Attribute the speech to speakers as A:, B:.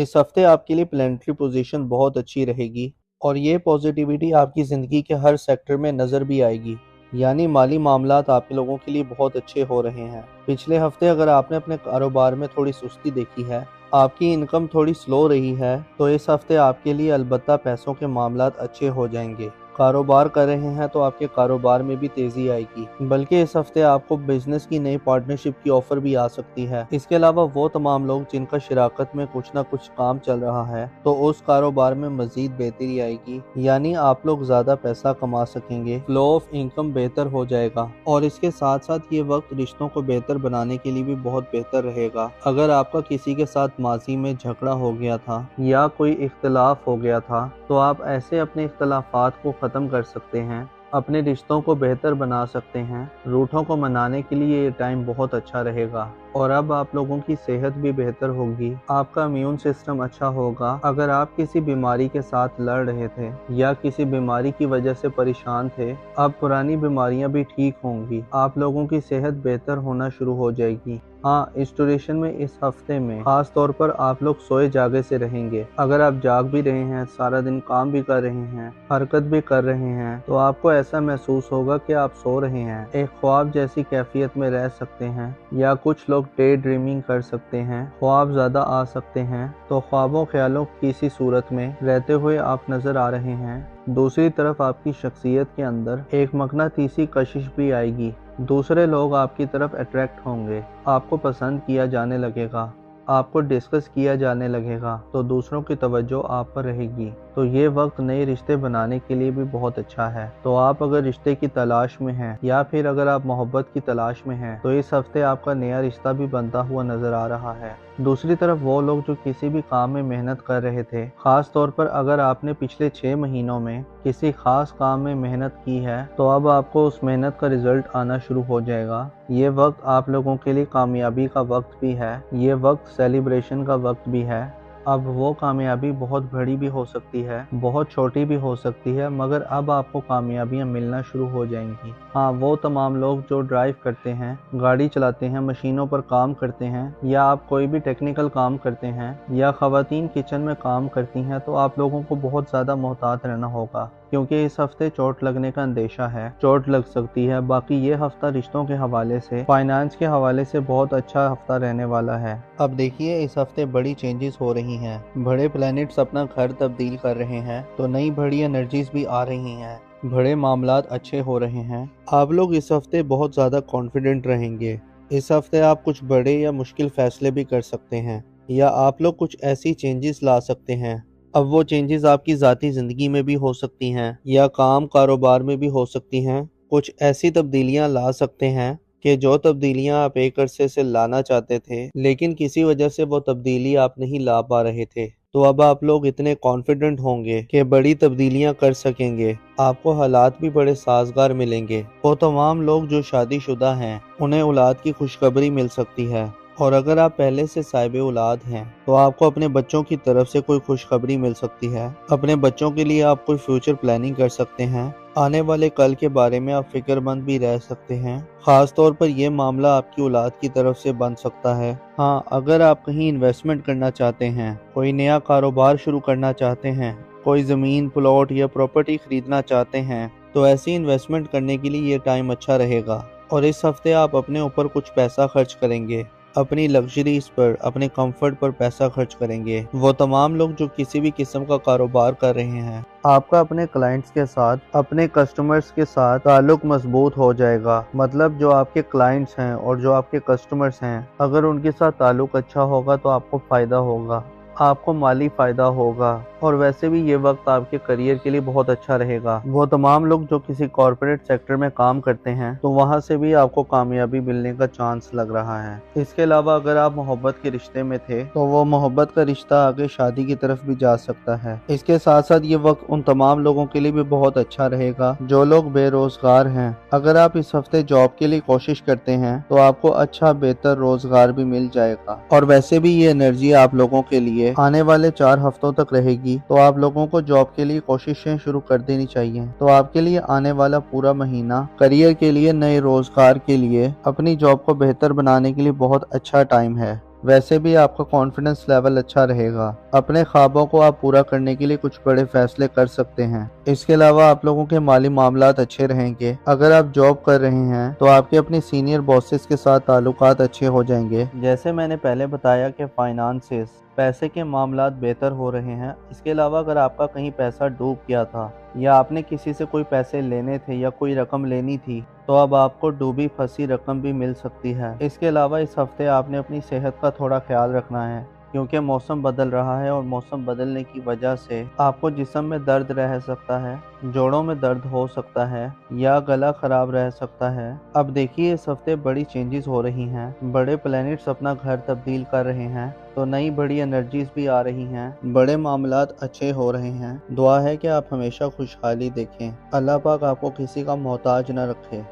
A: इस हफ्ते आपके लिए प्लैनेटरी पोजीशन बहुत अच्छी रहेगी और ये पॉजिटिविटी आपकी ज़िंदगी के हर सेक्टर में नज़र भी आएगी। यानी माली मामलात आपके लोगों के लिए बहुत अच्छे हो रहे हैं। पिछले हफ्ते अगर आपने अपने कारोबार में थोड़ी सुस्ती देखी है, आपकी इनकम थोड़ी स्लो रही है, तो इस हफ्ते आपके लिए अलबत्ता पैसों के मामलात अच्छे हो जाएंगे। कारोबार कर रहे हैं तो आपके कारोबार में भी तेजी आएगी, बल्कि इस हफ्ते आपको बिजनेस की नई पार्टनरशिप की ऑफर भी आ सकती है। इसके अलावा वो तमाम लोग जिनका शराकत में कुछ ना कुछ काम चल रहा है, तो उस कारोबार में मजीद बेहतरी आएगी, यानी आप लोग ज्यादा पैसा कमा सकेंगे, फ्लो ऑफ इनकम बेहतर हो जाएगा। और इसके साथ साथ ये वक्त रिश्तों को बेहतर बनाने के लिए भी बहुत बेहतर रहेगा। अगर आपका किसी के साथ माजी में झगड़ा हो गया था या कोई इख्तलाफ हो गया था, तो आप ऐसे अपने इख्तलाफात को ख़त्म कर सकते हैं, अपने रिश्तों को बेहतर बना सकते हैं। रूठों को मनाने के लिए ये टाइम बहुत अच्छा रहेगा। और अब आप लोगों की सेहत भी बेहतर होगी, आपका इम्यून सिस्टम अच्छा होगा। अगर आप किसी बीमारी के साथ लड़ रहे थे या किसी बीमारी की वजह से परेशान थे, अब पुरानी बीमारियां भी ठीक होंगी, आप लोगों की सेहत बेहतर होना शुरू हो जाएगी। हाँ, इस ड्यूरेशन में इस हफ्ते में खास तौर पर आप लोग सोए जागे से रहेंगे। अगर आप जाग भी रहे हैं, सारा दिन काम भी कर रहे हैं, हरकत भी कर रहे हैं, तो आपको ऐसा महसूस होगा कि आप सो रहे हैं, एक ख्वाब जैसी कैफियत में रह सकते हैं। या कुछ लोग डे ड्रीमिंग कर सकते हैं, ख्वाब ज्यादा आ सकते हैं, तो ख्वाबों ख्यालों की किसी सूरत में रहते हुए आप नजर आ रहे हैं। दूसरी तरफ आपकी शख्सियत के अंदर एक मकनातीसी कशिश भी आएगी, दूसरे लोग आपकी तरफ अट्रैक्ट होंगे, आपको पसंद किया जाने लगेगा, आपको डिस्कस किया जाने लगेगा, तो दूसरों की तवज्जो आप पर रहेगी। तो ये वक्त नए रिश्ते बनाने के लिए भी बहुत अच्छा है। तो आप अगर रिश्ते की तलाश में हैं या फिर अगर आप मोहब्बत की तलाश में हैं, तो इस हफ्ते आपका नया रिश्ता भी बनता हुआ नजर आ रहा है। दूसरी तरफ वो लोग जो किसी भी काम में मेहनत कर रहे थे, खास तौर पर अगर आपने पिछले 6 महीनों में किसी खास काम में मेहनत की है, तो अब आपको उस मेहनत का रिजल्ट आना शुरू हो जाएगा। ये वक्त आप लोगों के लिए कामयाबी का वक्त भी है, ये वक्त सेलिब्रेशन का वक्त भी है। अब वो कामयाबी बहुत बड़ी भी हो सकती है, बहुत छोटी भी हो सकती है, मगर अब आपको कामयाबियां मिलना शुरू हो जाएंगी। हाँ, वो तमाम लोग जो ड्राइव करते हैं, गाड़ी चलाते हैं, मशीनों पर काम करते हैं, या आप कोई भी टेक्निकल काम करते हैं, या ख़वातीन किचन में काम करती हैं, तो आप लोगों को बहुत ज़्यादा मोहतात रहना होगा, क्योंकि इस हफ्ते चोट लगने का अंदेशा है, चोट लग सकती है। बाकी ये हफ्ता रिश्तों के हवाले से, फाइनेंस के हवाले से बहुत अच्छा हफ्ता रहने वाला है। अब देखिए, इस हफ्ते बड़ी चेंजेस हो रही हैं, बड़े प्लैनेट्स अपना घर तब्दील कर रहे हैं, तो नई बड़ी एनर्जीज भी आ रही हैं, बड़े मामलात अच्छे हो रहे हैं। आप लोग इस हफ्ते बहुत ज़्यादा कॉन्फिडेंट रहेंगे। इस हफ्ते आप कुछ बड़े या मुश्किल फैसले भी कर सकते हैं, या आप लोग कुछ ऐसी चेंजेस ला सकते हैं। अब वो चेंजेस आपकी ज़ाती ज़िंदगी में भी हो सकती हैं या काम कारोबार में भी हो सकती हैं। कुछ ऐसी तब्दीलियां ला सकते हैं कि जो तब्दीलियां आप एक अरसे से लाना चाहते थे, लेकिन किसी वजह से वो तब्दीली आप नहीं ला पा रहे थे। तो अब आप लोग इतने कॉन्फिडेंट होंगे कि बड़ी तब्दीलियां कर सकेंगे, आपको हालात भी बड़े साजगार मिलेंगे। वो तमाम लोग जो शादीशुदा हैं, उन्हें औलाद की खुशखबरी मिल सकती है। और अगर आप पहले से साहिब औलाद हैं, तो आपको अपने बच्चों की तरफ से कोई खुशखबरी मिल सकती है। अपने बच्चों के लिए आप कोई फ्यूचर प्लानिंग कर सकते हैं। आने वाले कल के बारे में आप फिक्रमंद भी रह सकते हैं। खास तौर पर यह मामला आपकी औलाद की तरफ से बन सकता है। हाँ, अगर आप कहीं इन्वेस्टमेंट करना चाहते हैं, कोई नया कारोबार शुरू करना चाहते हैं, कोई ज़मीन, प्लॉट या प्रॉपर्टी खरीदना चाहते हैं, तो ऐसी इन्वेस्टमेंट करने के लिए ये टाइम अच्छा रहेगा। और इस हफ्ते आप अपने ऊपर कुछ पैसा खर्च करेंगे, अपनी लग्जरीज पर, अपने कंफर्ट पर पैसा खर्च करेंगे। वो तमाम लोग जो किसी भी किस्म का कारोबार कर रहे हैं, आपका अपने क्लाइंट्स के साथ, अपने कस्टमर्स के साथ ताल्लुक मजबूत हो जाएगा। मतलब जो आपके क्लाइंट्स हैं और जो आपके कस्टमर्स हैं, अगर उनके साथ ताल्लुक अच्छा होगा तो आपको फ़ायदा होगा, आपको माली फ़ायदा होगा। और वैसे भी ये वक्त आपके करियर के लिए बहुत अच्छा रहेगा। वो तमाम लोग जो किसी कॉर्पोरेट सेक्टर में काम करते हैं, तो वहाँ से भी आपको कामयाबी मिलने का चांस लग रहा है। इसके अलावा अगर आप मोहब्बत के रिश्ते में थे, तो वो मोहब्बत का रिश्ता आगे शादी की तरफ भी जा सकता है। इसके साथ साथ ये वक्त उन तमाम लोगों के लिए भी बहुत अच्छा रहेगा जो लोग बेरोजगार हैं। अगर आप इस हफ्ते जॉब के लिए कोशिश करते हैं, तो आपको अच्छा बेहतर रोजगार भी मिल जाएगा। और वैसे भी ये एनर्जी आप लोगों के लिए आने वाले 4 हफ्तों तक रहेगी, तो आप लोगों को जॉब के लिए कोशिशें शुरू कर देनी चाहिए। तो आपके लिए आने वाला पूरा महीना करियर के लिए, नए रोजगार के लिए, अपनी जॉब को बेहतर बनाने के लिए बहुत अच्छा टाइम है। वैसे भी आपका कॉन्फिडेंस लेवल अच्छा रहेगा। अपने ख्वाबों को आप पूरा करने के लिए कुछ बड़े फैसले कर सकते हैं। इसके अलावा आप लोगों के माली मामलात अच्छे रहेंगे। अगर आप जॉब कर रहे हैं तो आपके अपने सीनियर बॉसेस के साथ ताल्लुकात अच्छे हो जाएंगे। जैसे मैंने पहले बताया कि फाइनेंसेस, पैसे के मामलात बेहतर हो रहे हैं। इसके अलावा अगर आपका कहीं पैसा डूब गया था या आपने किसी से कोई पैसे लेने थे या कोई रकम लेनी थी, तो अब आपको डूबी फंसी रकम भी मिल सकती है। इसके अलावा इस हफ्ते आपने अपनी सेहत का थोड़ा ख्याल रखना है, क्योंकि मौसम बदल रहा है और मौसम बदलने की वजह से आपको जिस्म में दर्द रह सकता है, जोड़ों में दर्द हो सकता है या गला खराब रह सकता है। अब देखिए, इस हफ्ते बड़ी चेंजेस हो रही हैं। बड़े प्लैनेट्स अपना घर तब्दील कर रहे हैं, तो नई बड़ी एनर्जीज भी आ रही हैं। बड़े मामलात अच्छे हो रहे हैं। दुआ है कि आप हमेशा खुशहाली देखें। अल्लाह पाक आपको किसी का मोहताज न रखे।